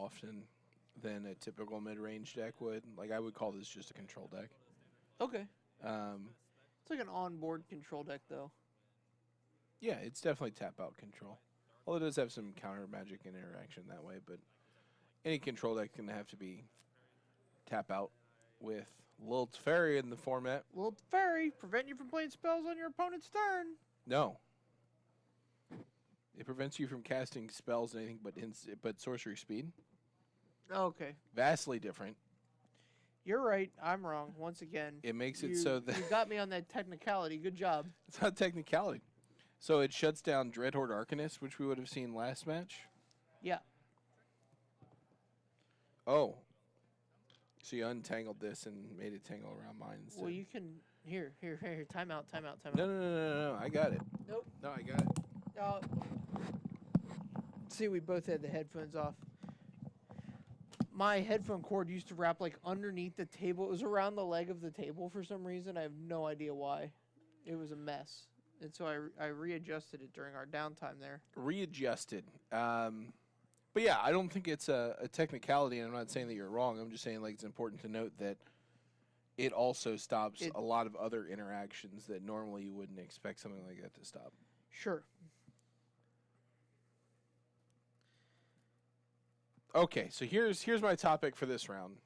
often than a typical mid-range deck would. Like, I would call this just a control deck. Okay. Um, It's like an onboard control deck, though. yeah, it's definitely tap-out control. Although it does have some counter magic and interaction that way, but any control deck can have to be tap-out with Lilt Fairy in the format. Lilt Fairy, prevent you from playing spells on your opponent's turn. No. It prevents you from casting spells and anything but sorcery speed. Okay. Vastly different. You're right. I'm wrong. Once again. It makes it so that... You got me on that technicality. Good job. It's not technicality. So it shuts down Dreadhorde Arcanist, which we would have seen last match. Yeah. Oh. So you untangled this and made it tangle around mine instead. Well, you can... Here. Time out. No. I got it. Nope. No, I got it. See, we both had the headphones off. My headphone cord used to wrap like underneath the table. It was around the leg of the table for some reason. I have no idea why. It was a mess. And so I readjusted it during our downtime there. Readjusted. But yeah, I don't think it's a technicality, and I'm not saying that you're wrong. I'm just saying like it's important to note that it also stops a lot of other interactions that normally you wouldn't expect something like that to stop. Sure. Okay, so here's my topic for this round.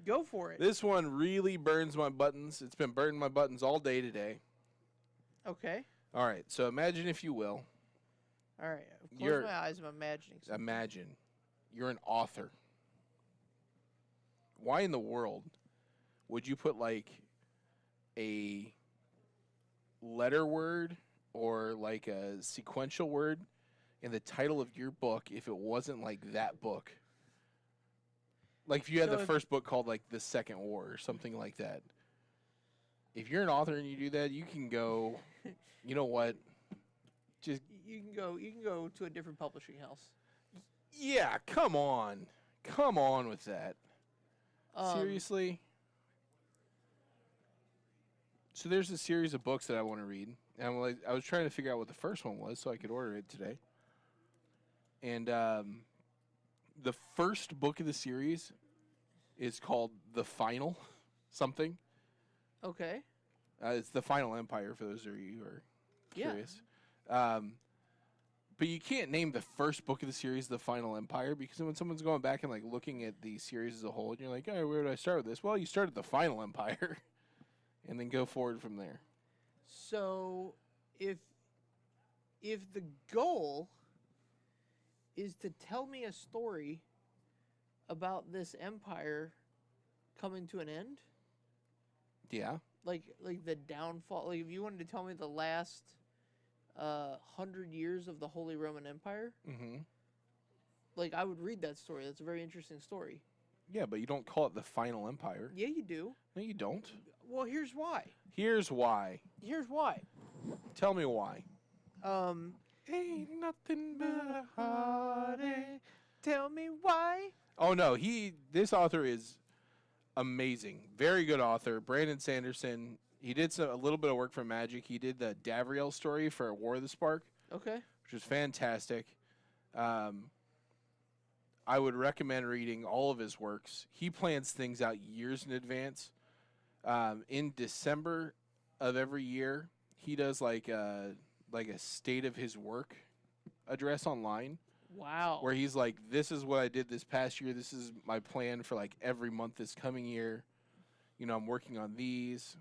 Go for it. This one really burns my buttons. It's been burning my buttons all day today. Okay. All right, so imagine, if you will. All right. Close my eyes. I'm imagining something. Imagine you're an author. Why in the world would you put like a letter word or like a sequential word in the title of your book if it wasn't like that book? Like if you had the first book called like The Second War or something like that. If you're an author and you do that, you can go, you know what? Just you can go to a different publishing house. Yeah, come on. Come on with that. Seriously? So there's a series of books that I want to read. And I was trying to figure out what the first one was so I could order it today. And the first book of the series is called The Final something. Okay. It's The Final Empire, for those of you who are curious. Yeah. But you can't name the first book of the series The Final Empire, because when someone's going back and like looking at the series as a whole, and you're like, oh, where did I start with this? Well, you started The Final Empire, and then go forward from there. So, if the goal is to tell me a story about this empire coming to an end, yeah, like the downfall, like if you wanted to tell me the last 100 years of the Holy Roman Empire, like I would read that story. That's a very interesting story. Yeah, but you don't call it The Final Empire. Yeah, you do. No, you don't. Well, here's why. Here's why. Tell me why. Ain't nothing but a heartache. Tell me why. Oh no, this author is amazing. Very good author. Brandon Sanderson. He did a little bit of work for Magic. He did the Davriel story for War of the Spark. Okay. Which was fantastic. I would recommend reading all of his works. He plans things out years in advance. In December of every year, he does like a state of his work address online. Wow. Where he's like, this is what I did this past year. This is my plan for like every month this coming year. You know, I'm working on these.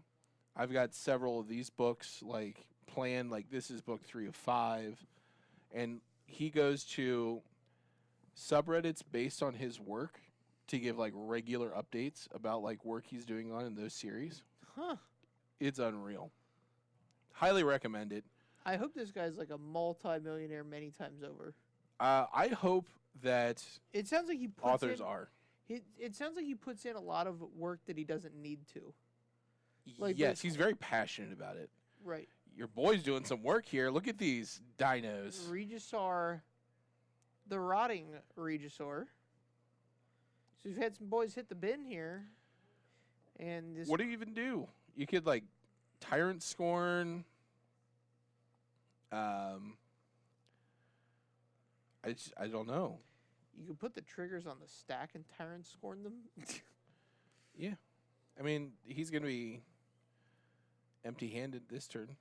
I've got several of these books like planned. Like this is book 3 of 5. And he goes to subreddits based on his work to give like regular updates about like work he's doing on in those series. Huh. It's unreal. Highly recommend it. I hope this guy's like a multi-millionaire many times over. I hope that it sounds like he puts authors are. It sounds like he puts in a lot of work that he doesn't need to. Like yes, he's very passionate about it. Right. Your boy's doing some work here. Look at these dinos. Regisaur, the rotting Regisaur. So we've had some boys hit the bin here. And this... What do you even do? You could like Tyrant Scorn. I don't know. You could put the triggers on the stack and Tyrant scorn them. Yeah. I mean, he's going to be empty-handed this turn.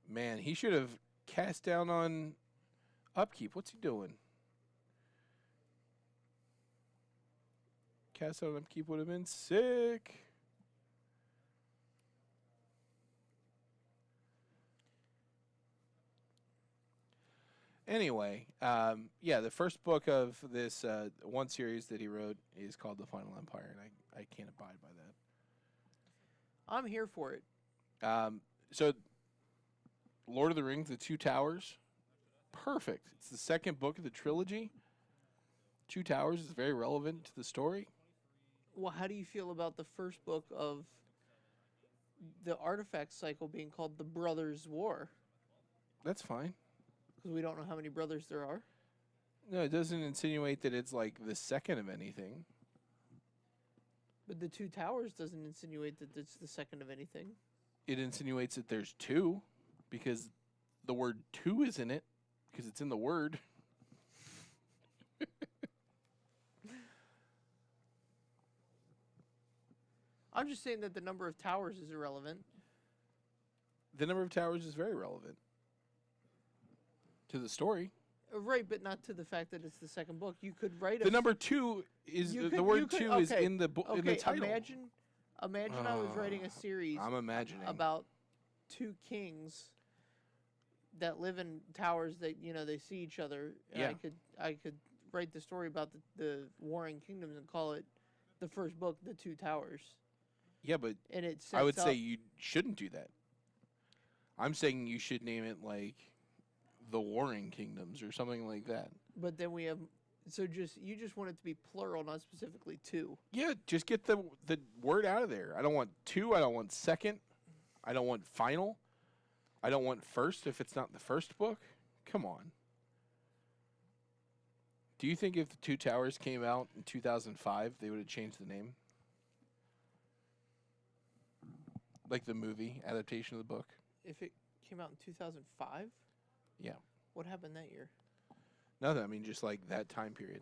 Man, he should have cast down on upkeep. What's he doing? Cast down on upkeep would have been sick. Anyway, yeah, the first book of this one series that he wrote is called The Final Empire, and I can't abide by that. I'm here for it. So, Lord of the Rings, The Two Towers, perfect. It's the second book of the trilogy. Two Towers is very relevant to the story. Well, how do you feel about the first book of the artifact cycle being called The Brothers' War? That's fine. Because we don't know how many brothers there are. No, it doesn't insinuate that it's like the second of anything. But the Two Towers doesn't insinuate that it's the second of anything. It insinuates that there's two, because the word two is in it, because it's in the word. I'm just saying that the number of towers is irrelevant. The number of towers is very relevant to the story. Right, but not to the fact that it's the second book. You could write The number two is the word two is in the in the title. Imagine I was writing a series. I'm imagining about two kings that live in towers that they see each other. And Yeah. I could write the story about the warring kingdoms and call it the first book, The Two Towers. Yeah, but And it sets I would up, say you shouldn't do that. I'm saying you should name it like the Warring Kingdoms or something like that. But then we have you just want it to be plural, not specifically two. Yeah, just get the word out of there. I don't want two. I don't want second. I don't want final. I don't want first if it's not the first book. Come on. Do you think if the Two Towers came out in 2005, they would have changed the name? Like the movie adaptation of the book? If it came out in 2005? Yeah. What happened that year? Nothing. I mean, just like that time period.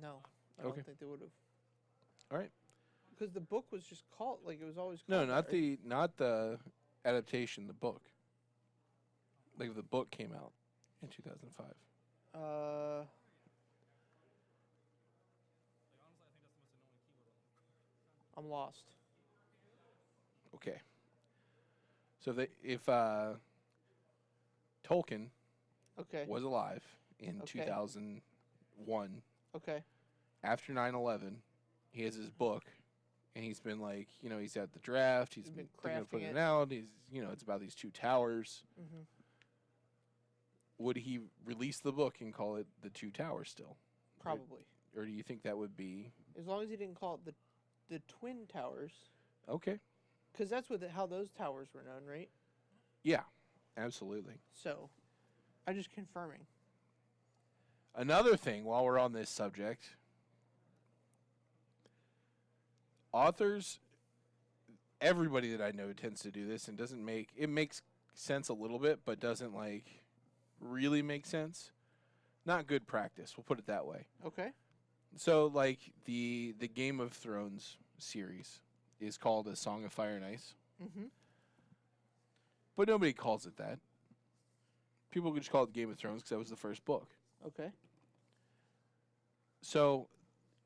No. I don't think they would have. All right. Because the book was just called, like it was always No, called that, not the adaptation, the book. Like if the book came out in 2005. I'm lost. Okay. So if Tolkien Okay. was alive in Okay. 2001, Okay. after 9/11, he has his book, and he's been like, he's at the draft, he's been thinking of crafting putting it. it out, it's about these two towers. Mm-hmm. Would he release the book and call it The Two Towers still? Probably. Or do you think that would be... As long as he didn't call it the Twin Towers. Okay. Because that's how those towers were known, right? Yeah, absolutely. So, I'm just confirming. Another thing, while we're on this subject, authors, everybody that I know tends to do this and it makes sense a little bit, but doesn't really make sense. Not good practice, we'll put it that way. Okay. So the Game of Thrones series is called A Song of Fire and Ice. Mm-hmm. But nobody calls it that. People could just call it Game of Thrones because that was the first book. Okay. So,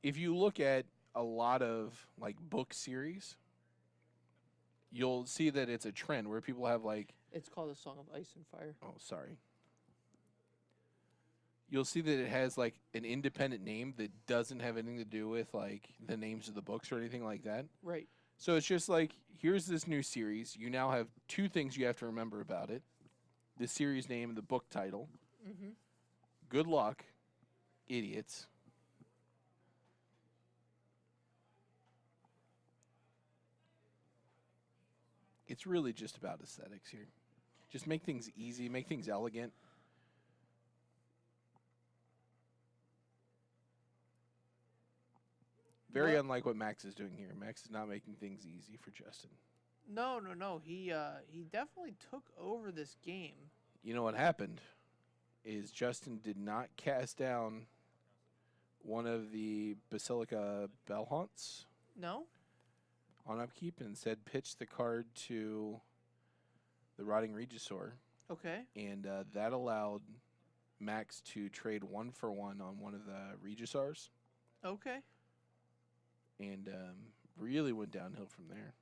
if you look at a lot of book series, you'll see that it's a trend where people have It's called A Song of Ice and Fire. oh, sorry. You'll see that it has an independent name that doesn't have anything to do with the names of the books or anything like that. Right. So it's just here's this new series. You now have two things you have to remember about it: the series name and the book title. Mm-hmm. Good luck, idiots. It's really just about aesthetics here. Just make things easy, make things elegant. Very unlike what Max is doing here. Max is not making things easy for Justin. No. He definitely took over this game. You know what happened? is Justin did not cast down one of the Basilica Bell Haunts No? on upkeep and instead pitched the card to the Rotting Regisaur. Okay. And that allowed Max to trade 1-for-1 on one of the Regisaurs. Okay. And really went downhill from there.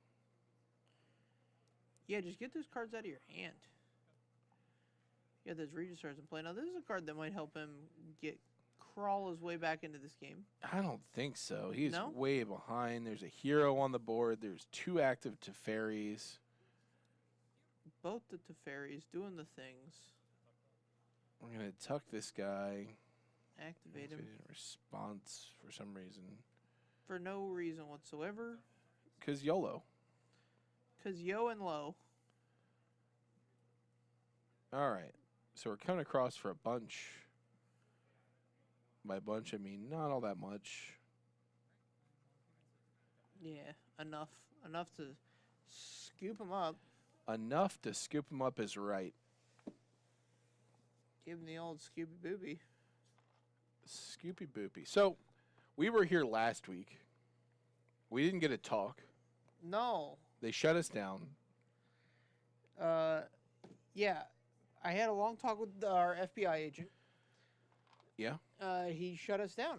Yeah, just get those cards out of your hand. You got those Regisaurs in play. Now, this is a card that might help him crawl his way back into this game. I don't think so. He's No? way behind. There's a hero on the board. There's 2 active Teferis. Both the Teferis doing the things. We're going to tuck this guy. Activate him. Response for some reason. For no reason whatsoever. Because YOLO. Because yo and low. All right. So we're coming across for a bunch. By bunch, I mean not all that much. Yeah, enough. Enough to scoop him up. Enough to scoop him up is right. Give him the old Scooby Booby. Scoopy boopy. So we were here last week. We didn't get a talk. No. They shut us down. Yeah. I had a long talk with our FBI agent. Yeah. He shut us down.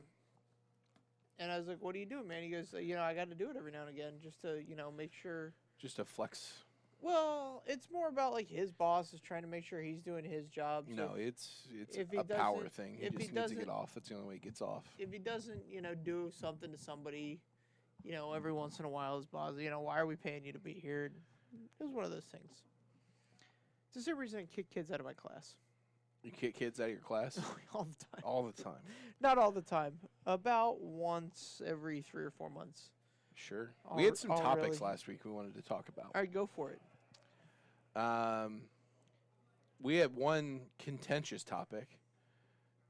And I was like, what are you doing, man? He goes, I got to do it every now and again just to, make sure. Just a flex. Well, it's more about like his boss is trying to make sure he's doing his job. So No, it's if he a power doesn't- thing. He if he just needs to get doesn't- off. That's the only way he gets off. if he doesn't, do something to somebody, every once in a while, his boss, why are we paying you to be here? It was one of those things. It's the same reason I kick kids out of my class. You kick kids out of your class? All the time. All the time. Not all the time. About once every 3 or 4 months. Sure. Oh, We had some oh, topics really? last week we wanted to talk about. All right, go for it. We had one contentious topic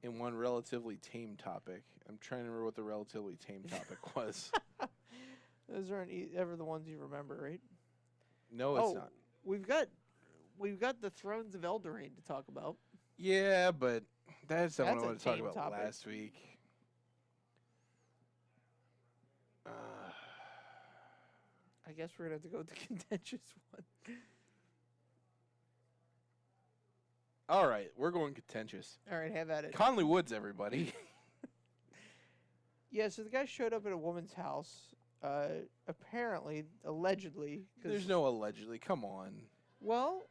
and one relatively tame topic. I'm trying to remember what the relatively tame topic was. Those aren't ever the ones you remember, right? No, it's not. We've got the Thrones of Eldraine to talk about. Yeah, but that's the one I That's a wanted to talk tame about topic. last week. I guess we're gonna have to go with the contentious one. All right, we're going contentious. All right, have at it. Conley Woods, everybody. Yeah, so the guy showed up at a woman's house. Apparently, allegedly. There's no allegedly. Come on. Well,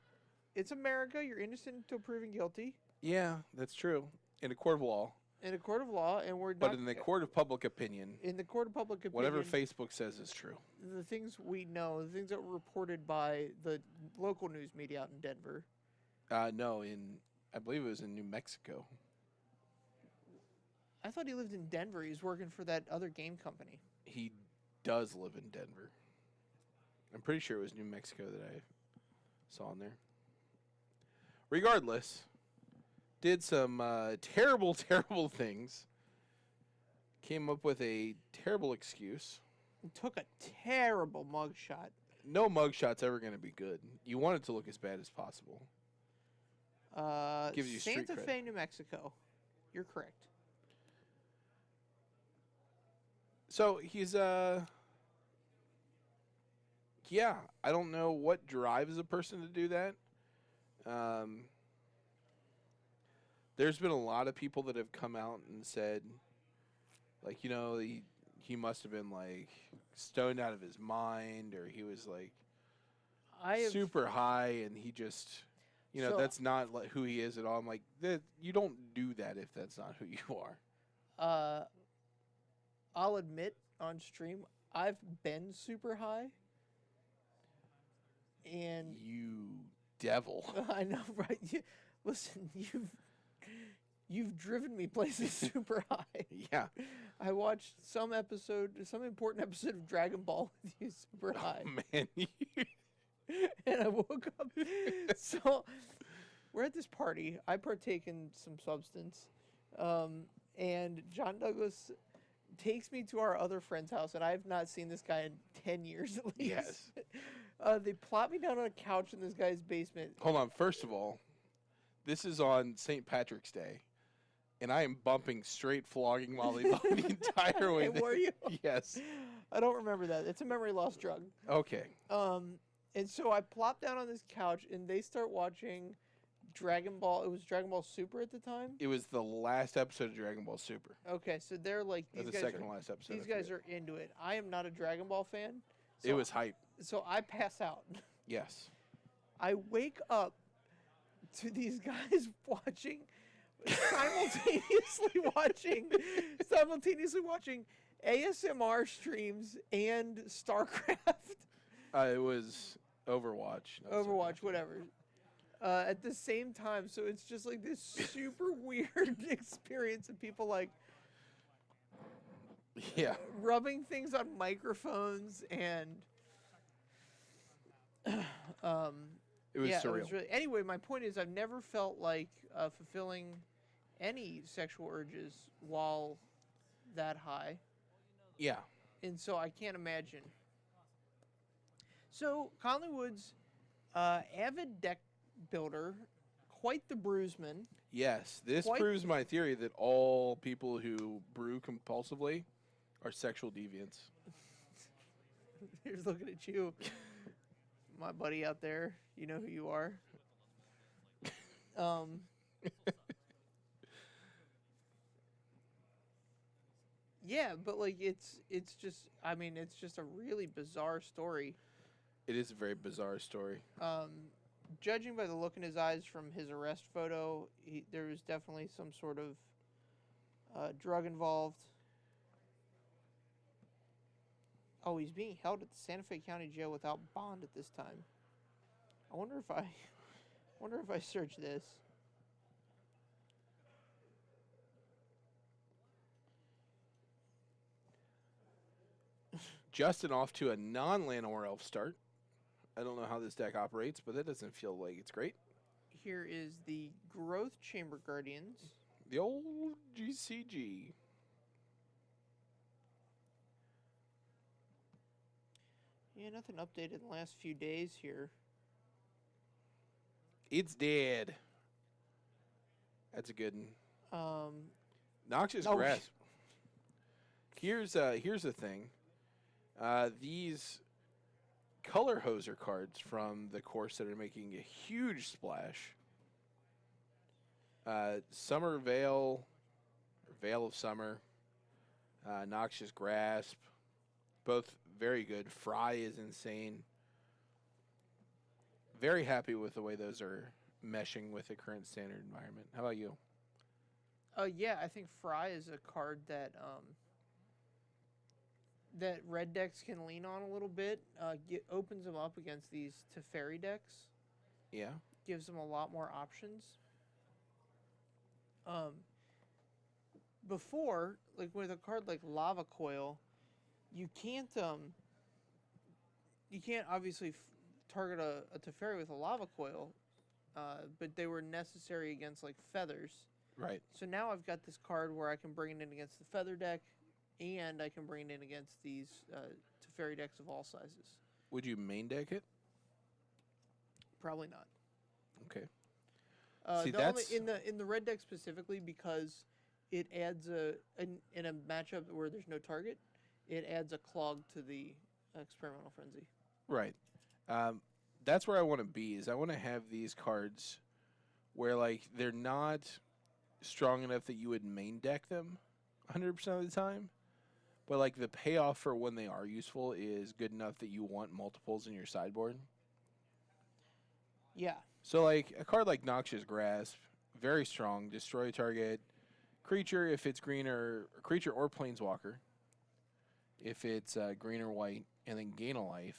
it's America. You're innocent until proven guilty Yeah, that's true. In a court of law. in a court of law, and we're But not in the court of public opinion, in the court of public opinion. whatever Facebook says is true. The things we know, the things that were reported by the local news media out in Denver. No, I believe it was in New Mexico. I thought he lived in Denver. He was working for that other game company. He does live in Denver. I'm pretty sure it was New Mexico that I saw in there. Regardless, did some terrible, terrible things. Came up with a terrible excuse. He took a terrible mugshot. No mugshot's ever going to be good. You want it to look as bad as possible. Gives you street Santa cred. Fe, New Mexico. You're correct. So he's yeah, I don't know what drives a person to do that. There's been a lot of people that have come out and said, like, he must have been like stoned out of his mind, or he was like super high, and he just, So- that's not like who he is at all. I'm like, you don't do that if that's not who you are. I'll admit on stream, I've been super high. And You devil. I know, right? Listen, you've driven me places super high. Yeah. I watched some important episode of Dragon Ball with you super high. Oh, man. And I woke up. So we're at this party. I partake in some substance. And John Douglas takes me to our other friend's house, and I have not seen this guy in 10 years at least. Yes. They plop me down on a couch in this guy's basement. Hold on. First of all, This is on St. Patrick's Day, and I am bumping straight flogging Molly the entire way. Hey, were you? Yes. I don't remember that. It's a memory loss drug. Okay. And so I plop down on this couch, and they start watching Dragon Ball. It was Dragon Ball Super at the time. It was the last episode of Dragon Ball Super. Okay, so they're like Or these the guys second are, to last episode. these guys are into it. I am not a Dragon Ball fan. So It was hype. So I pass out. Yes. I wake up to these guys simultaneously watching ASMR streams and StarCraft. It was Overwatch. not Overwatch, StarCraft. whatever. At the same time, so it's just like this super weird experience of people like Yeah. rubbing things on microphones and It was yeah, surreal. it was really, anyway, my point is I've never felt like fulfilling any sexual urges while that high, Yeah. and so I can't imagine. So Conley Woods, avid deck builder, quite the bruiseman. Yes. This Quite- proves my theory that all people who brew compulsively are sexual deviants. Here's looking at you, my buddy out there. You know who you are. Yeah, but like it's just it's just a really bizarre story. It is a very bizarre story. Judging by the look in his eyes from his arrest photo, there was definitely some sort of drug involved. Oh, he's being held at the Santa Fe County Jail without bond at this time. I wonder if I search this. Justin off to a non-Llanowar Elf start. I don't know how this deck operates, but that doesn't feel like it's great. Here is the Growth Chamber Guardians. The old GCG. Yeah, nothing updated in the last few days here. It's dead. That's a good one. Noxious oh, Grasp. Here's the thing. These color hoser cards from the course that are making a huge splash. Summer Veil, or Veil of Summer, Noxious Grasp, both very good. Fry is insane. Very happy with the way those are meshing with the current standard environment. How about you? Yeah, I think Fry is a card that that red decks can lean on a little bit. Opens them up against these Teferi decks. Yeah. Gives them a lot more options. Before, like with a card like Lava Coil, you can't obviously target a Teferi with a Lava Coil, but they were necessary against like feathers. Right. So now I've got this card where I can bring it in against the feather deck, and I can bring it in against these Teferi decks of all sizes. Would you main deck it? Probably not. Okay. See, Only in the red deck specifically, because it adds in a matchup where there's no target, it adds a clog to the Experimental Frenzy. Right. That's where I want to be. Is I want to have these cards where like they're not strong enough that you would main deck them 100% of the time, but like the payoff for when they are useful is good enough that you want multiples in your sideboard. Yeah. So like a card like Noxious Grasp, very strong, destroy target creature if it's green or creature or planeswalker. If it's green or white, and then gain a life.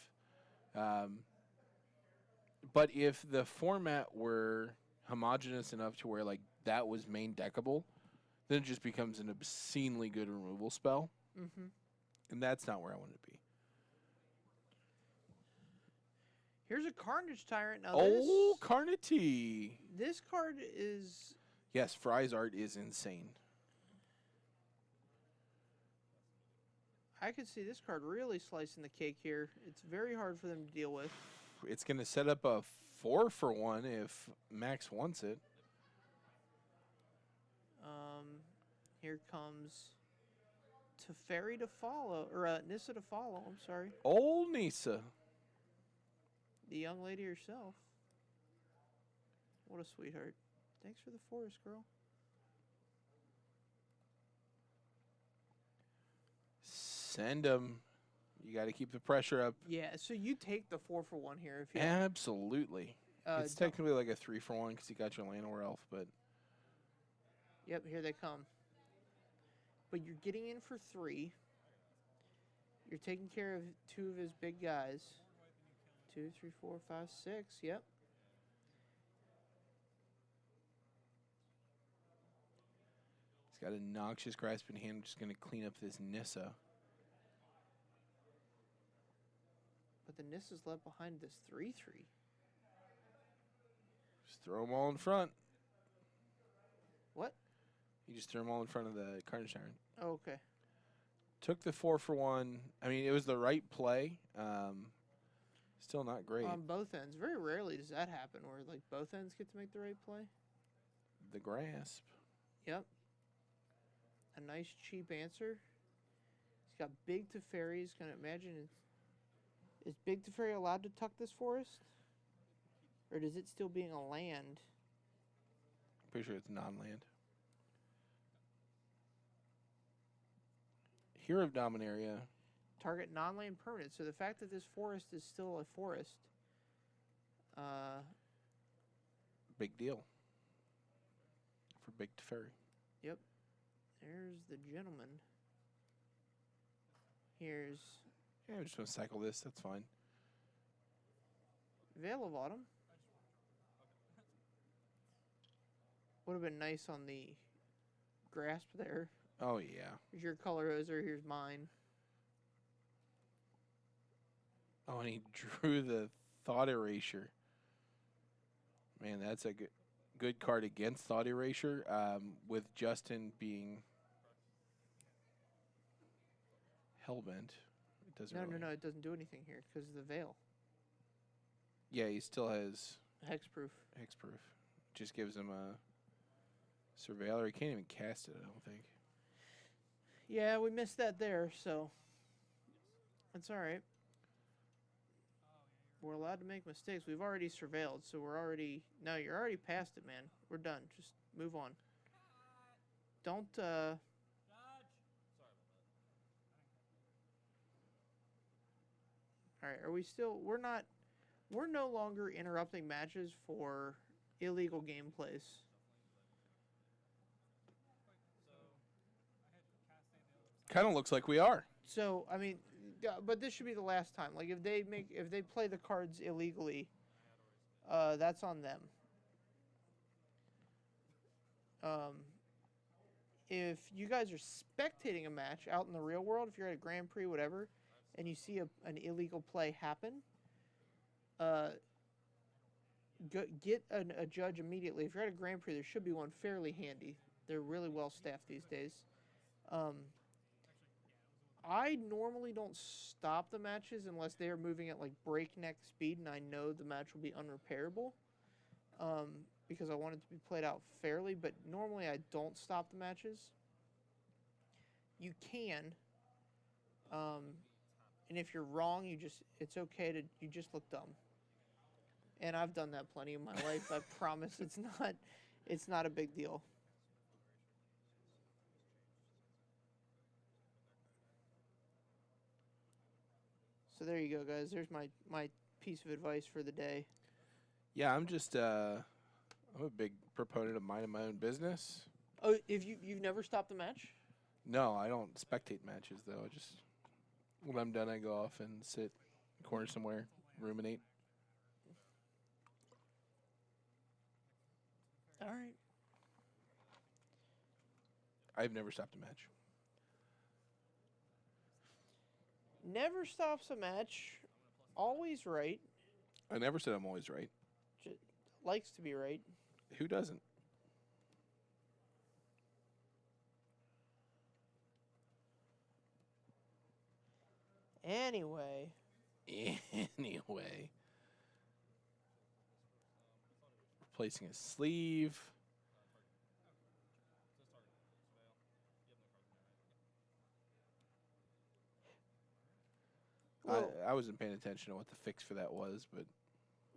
But if the format were homogenous enough to where like that was main deckable, then it just becomes an obscenely good removal spell. Mm-hmm. And that's not where I want to be. Here's a Carnage Tyrant. Now Oh, Carnity. this card is... Yes, Fry's art is insane. I could see this card really slicing the cake here. It's very hard for them to deal with. It's going to set up a 4-for-1 if Max wants it. here comes Teferi to follow, or Nissa to follow. I'm sorry. Old Nisa. The young lady herself. What a sweetheart. Thanks for the forest, girl. Send them. You got to keep the pressure up. Yeah, so you take the 4-for-1 here if you. Absolutely. It's technically like a 3-for-1 because you got your Llanowar Elf, but. Yep, here they come. But you're getting in for 3. You're taking care of 2 of his big guys. 2, 3, 4, 5, 6. Yep. He's got a noxious grasp in hand. Just going to clean up this Nissa. But the Nissa's left behind this 3-3. Just throw them all in front. What? You just threw them all in front of the Carnage Tyrant. Oh, okay. Took the 4-for-1. I mean, it was the right play. Still not great. On both ends. Very rarely does that happen where like both ends get to make the right play. The grasp. Yep. A nice cheap answer. He's got big Teferi. Can I imagine is big Teferi allowed to tuck this forest? Or does it still being a land? Pretty sure it's non-land. Hero of Dominaria. Target non-land permanent. So the fact that this forest is still a forest. Big deal. For Big Teferi. Yep. There's the gentleman. Here's Yeah, I'm just going to cycle this. That's fine. Veil of Autumn. Would have been nice on the grasp there. Oh, yeah. Here's your color Ozer. Here's mine. Oh, and he drew the Thought Erasure. Man, that's a good card against Thought Erasure, with Justin being hellbent. It doesn't really... No, it doesn't do anything here because of the veil. Yeah, he still has Hexproof. Hexproof. Just gives him a Surveiller. He can't even cast it, I don't think. Yeah, we missed that there, so that's all right. We're allowed to make mistakes. We've already surveilled, so we're already... No, you're already past it, man. We're done. Just move on. Don't, All right, are we still... We're no longer interrupting matches for illegal gameplays. Kind of looks like we are. So, I mean... But this should be the last time. Like if they play the cards illegally, that's on them. If you guys are spectating a match out in the real world, if you're at a Grand Prix, whatever, and you see an illegal play happen, get a judge immediately. If you're at a Grand Prix, there should be one fairly handy. They're really well staffed these days. I normally don't stop the matches unless they are moving at like breakneck speed and I know the match will be unrepairable, because I want it to be played out fairly, but normally I don't stop the matches. You can, and if you're wrong, it's okay you just look dumb. And I've done that plenty in my life. I promise it's not a big deal. So there you go, guys. There's my piece of advice for the day. Yeah, I'm just I'm a big proponent of minding my own business. Oh, if you've never stopped a match? No, I don't spectate matches though. I just when I'm done, I go off and sit in a corner somewhere, ruminate. All right. I've never stopped a match. Never stops a match. Always right. I never said I'm always right. Likes to be right. Who doesn't? Anyway. Replacing a sleeve. I wasn't paying attention to what the fix for that was, but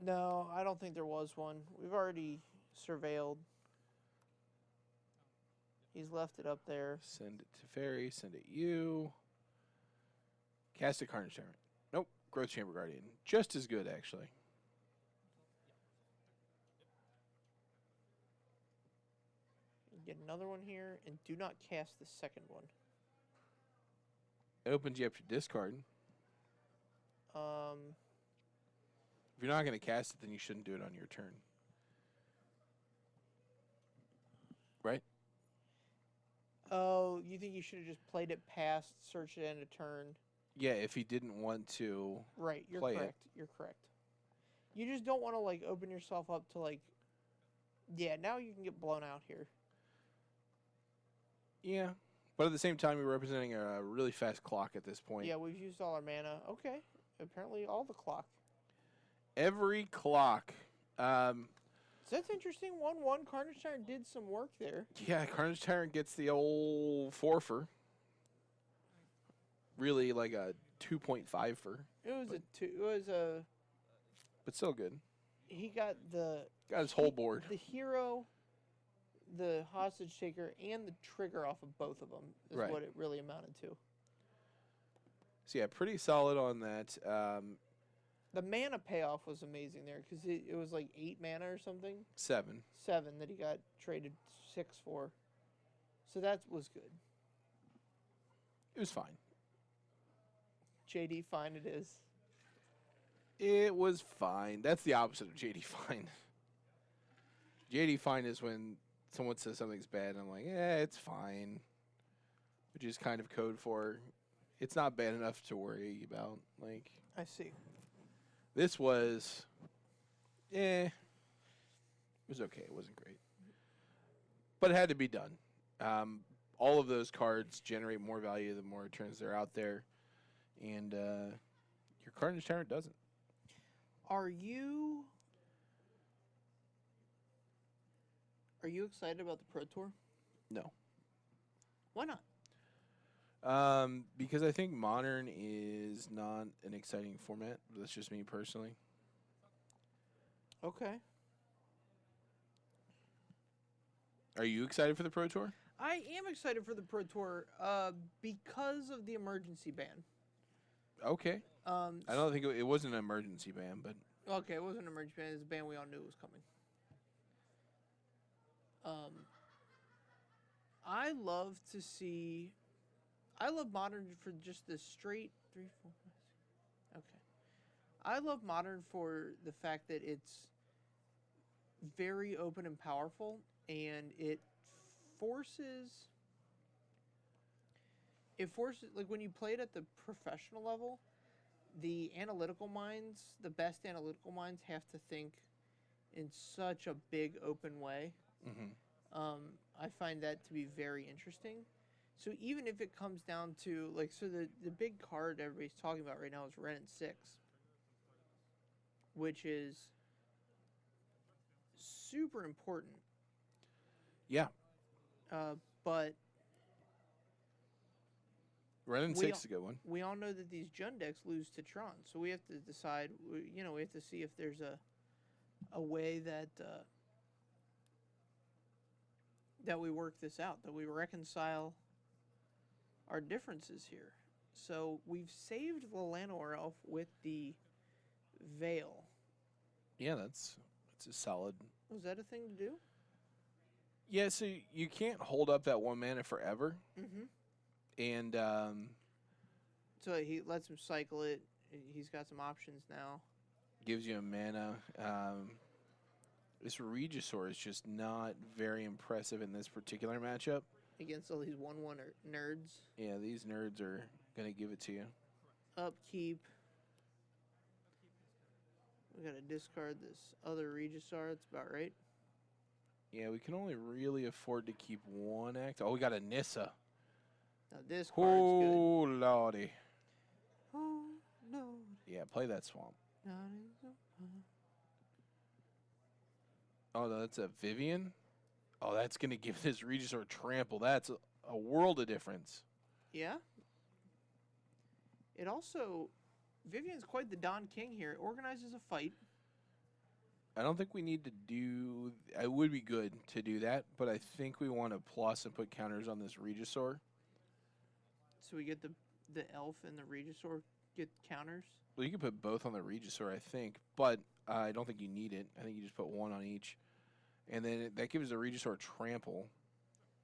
No, I don't think there was one. We've already surveilled. He's left it up there. send it to Fairy, send it you. Cast a Carnage Tyrant. Nope, Growth Chamber Guardian. Just as good, actually. Get another one here, and do not cast the second one. It opens you up to discard. Um, If you're not going to cast it, then you shouldn't do it on your turn. Right? oh, you think you should have just played it past, search it end a turn? Yeah, if he didn't want to. Right, you're Play it. correct. You're correct. You just don't want to like open yourself up to like. Yeah, now you can get blown out here. Yeah. But at the same time, you're representing a really fast clock at this point. Yeah, we've used all our mana. Okay, apparently all the clock. Every clock. So that's interesting. 1/1 Carnage Tyrant did some work there. Yeah, Carnage Tyrant gets the old 4-for. Really like a 2.5-for. It was a two. It was a. But still good. He got the Got his whole board. the hero, the hostage taker, and the trigger off of both of them is Right. what it really amounted to. So yeah, pretty solid on that. The mana payoff was amazing there because it was like 8 mana or something. 7. 7 that he got traded 6 for. So that was good. It was fine. JD fine it is. It was fine. That's the opposite of JD fine. JD fine is when someone says something's bad and I'm like, it's fine. Which is kind of code for it's not bad enough to worry about. Like, I see. this was, it was okay. It wasn't great. But it had to be done. All of those cards generate more value the more turns they're out there. And your Carnage Tyrant doesn't. Are you excited about the Pro Tour? No. Why not? Because I think Modern is not an exciting format. That's just me personally. Okay. Are you excited for the Pro Tour? I am excited for the Pro Tour because of the emergency ban. Okay. I don't think it wasn't an emergency ban, but Okay, it wasn't an emergency ban. It was a ban we all knew was coming. I love to see. I love Modern for just the straight 3, 4, 5, 6. Okay. I love Modern for the fact that it's very open and powerful, and it forces. Like when you play it at the professional level, the best analytical minds have to think in such a big open way. I find that to be very interesting. So even if it comes down to the big card everybody's talking about right now is Ren and 6, which is super important. yeah, But Ren and We 6 is a good one. we all know that these Jund decks lose to Tron, so we have to decide. We have to see if there's a way that that we work this out, that we reconcile our differences here. So we've saved the Llanowar Elf with the Veil. Yeah, that's a solid. Was that a thing to do? Yeah, so you can't hold up that 1 mana forever, Mm-hmm. and So he lets him cycle it. He's got some options now. gives you a mana. This Regisaur is just not very impressive in this particular matchup. Against all these 1/1 nerds. Yeah, these nerds are gonna give it to you. Upkeep. We gotta discard this other Regisaur. That's about right. Yeah, we can only really afford to keep 1 act. Oh, we got a Nissa. Now this card's good. Oh, lordy. Oh no. Yeah, play that swamp. Not in the Oh, no, that's a Vivian? Oh, that's going to give this Regisaur trample. That's a world of difference. Yeah. It also, Vivian's quite the Don King here. It organizes a fight. I don't think we need to do... It would be good to do that, but I think we want to plus and put counters on this Regisaur. So we get the elf and the Regisaur get counters. Well, you can put both on the Regisaur, I think, but I don't think you need it. I think you just put one on each. And then that gives the Regisaur trample,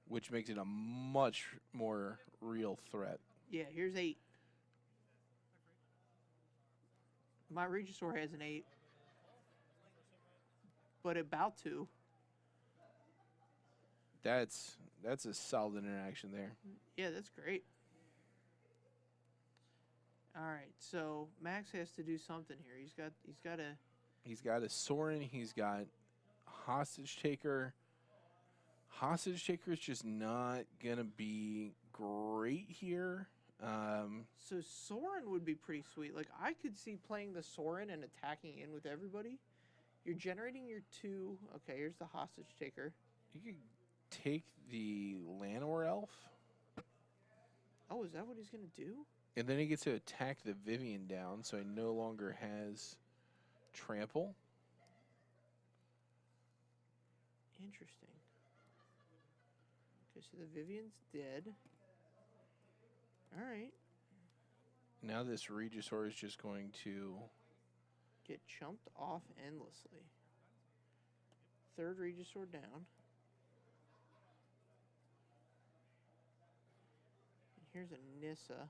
which makes it a much more real threat. Yeah, here's 8. My Regisaur has an 8. But about to. That's a solid interaction there. Yeah, that's great. All right, so Max has to do something here. He's got a Sorin. He's got Hostage Taker. Hostage Taker is just not gonna be great here. So Sorin would be pretty sweet. Like I could see playing the Sorin and attacking in with everybody. You're generating your 2. Okay, here's the Hostage Taker. You could take the Llanowar Elf. Oh, is that what he's gonna do? And then he gets to attack the Vivian down, so he no longer has trample. Interesting. Okay, so the Vivian's dead. All right. Now this Regisaur is just going to Get chumped off endlessly. 3rd Regisaur down. And here's a Nissa.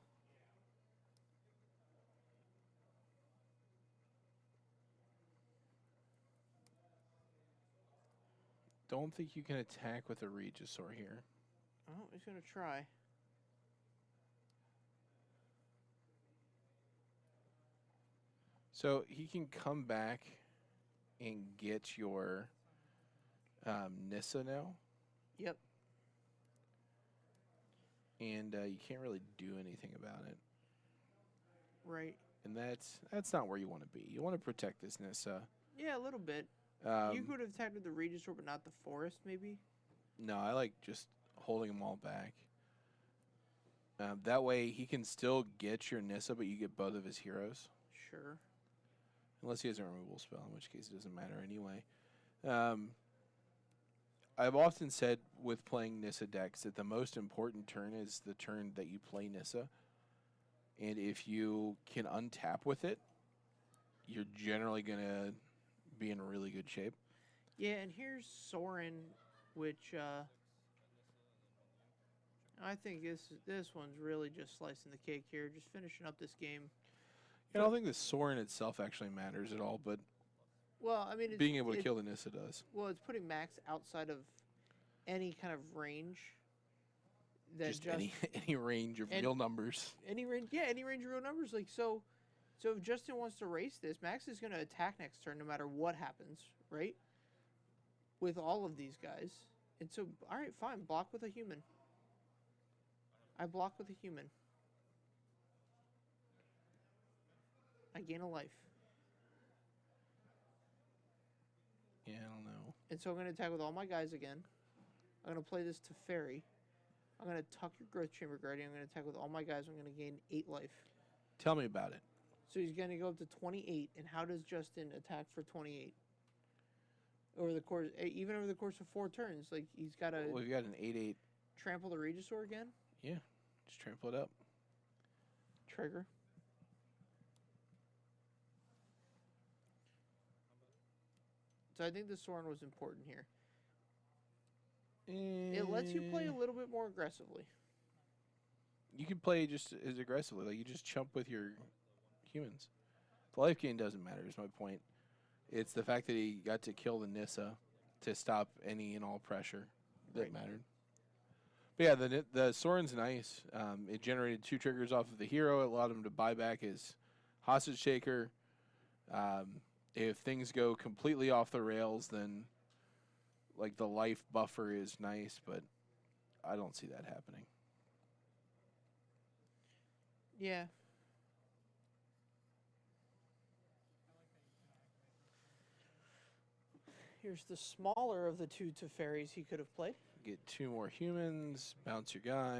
Don't think you can attack with a Regisaur here. Oh, he's going to try. So he can come back and get your Nissa now. Yep. And you can't really do anything about it. Right. And that's not where you want to be. You want to protect this Nissa. Yeah, a little bit. You could have attacked with the Regisaur, but not the Forest, maybe? No, I like just holding them all back. That way he can still get your Nissa, but you get both of his heroes. Sure. Unless he has a removal spell, in which case it doesn't matter anyway. I've often said with playing Nissa decks that the most important turn is the turn that you play Nissa. And if you can untap with it, you're generally going to be in really good shape. Yeah, and here's Sorin, which I think this one's really just slicing the cake here, just finishing up this game. I don't think the Sorin itself actually matters at all, but well, I mean, being able to kill the Nissa does. Well, it's putting Max outside of any kind of range. That just any range of real numbers. Any range, yeah, any range of real numbers. Like so if Justin wants to race this, Max is going to attack next turn no matter what happens, right? With all of these guys, and so all right, fine, block with a human. I block with a human. I gain a life. Yeah, I don't know. And so I'm going to attack with all my guys again. I'm going to play this to Fairy. I'm going to tuck your Growth Chamber Guardian. I'm going to attack with all my guys. I'm going to gain 8 life. Tell me about it. So he's going to go up to 28. And how does Justin attack for 28? Over the course, even over the course of 4 turns, like he's got to. Well, we've got an 8/8. Trample the Regisaur again. Yeah, just trample it up. Trigger. So I think the Sorin was important here. It lets you play a little bit more aggressively. You can play just as aggressively. Like you just chump with your humans. The life gain doesn't matter is my point. It's the fact that he got to kill the Nissa to stop any and all pressure that mattered. But yeah, the Sorin's nice. It generated 2 triggers off of the hero. It allowed him to buy back his Hostage Taker. If things go completely off the rails, then like the life buffer is nice, but I don't see that happening. Yeah. Here's the smaller of the 2 Teferis he could have played. Get 2 more humans, bounce your guy.